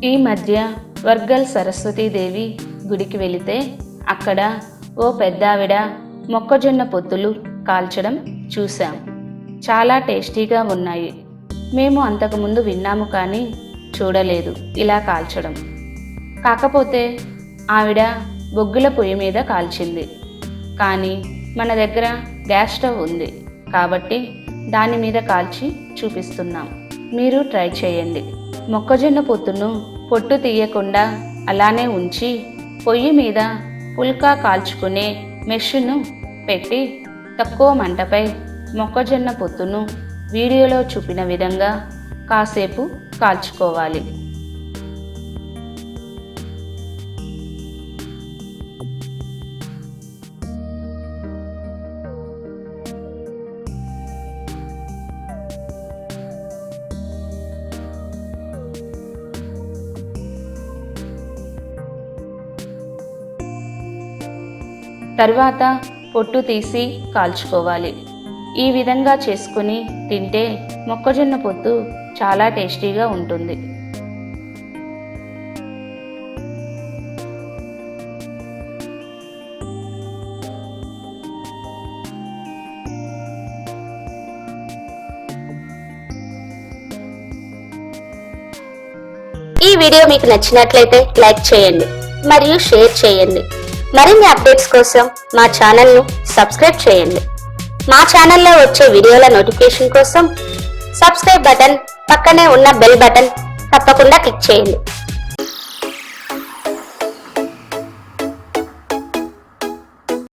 ఈ మధ్య వర్గల్ సరస్వతీదేవి గుడికి వెళితే అక్కడ ఓ పెద్దావిడ మొక్కజొన్న పొత్తులు కాల్చడం చూశాం. చాలా టేస్టీగా ఉన్నాయి. మేము అంతకుముందు విన్నాము కానీ చూడలేదు ఇలా కాల్చడం. కాకపోతే ఆవిడ బొగ్గుల పొయ్యి మీద కాల్చింది. కానీ మన దగ్గర గ్యాస్ స్టవ్ ఉంది కాబట్టి దాని మీద కాల్చి చూపిస్తున్నాం. మీరు ట్రై చేయండి. మొక్కజొన్న పొత్తును పొట్టు తీయకుండా అలానే ఉంచి పొయ్యి మీద పుల్కా కాల్చుకునే మెషును పెట్టి తక్కువ మంటపై మొక్కజొన్న పొత్తును వీడియోలో చూపిన విధంగా కాసేపు కాల్చుకోవాలి. తర్వాత పొట్టు తీసి కాల్చుకోవాలి. ఈ విధంగా చేసుకుని తింటే మొక్కజొన్న పొత్తు చాలా టేస్టీగా ఉంటుంది. ఈ వీడియో మీకు నచ్చినట్లయితే లైక్ చేయండి మరియు షేర్ చేయండి. మరిన్ని అప్డేట్స్ కోసం మా ఛానల్ను సబ్స్క్రైబ్ చేయండి. మా ఛానల్లో వచ్చే వీడియోల నోటిఫికేషన్ కోసం సబ్స్క్రైబ్ బటన్ పక్కనే ఉన్న బెల్ బటన్ తప్పకుండా క్లిక్ చేయండి.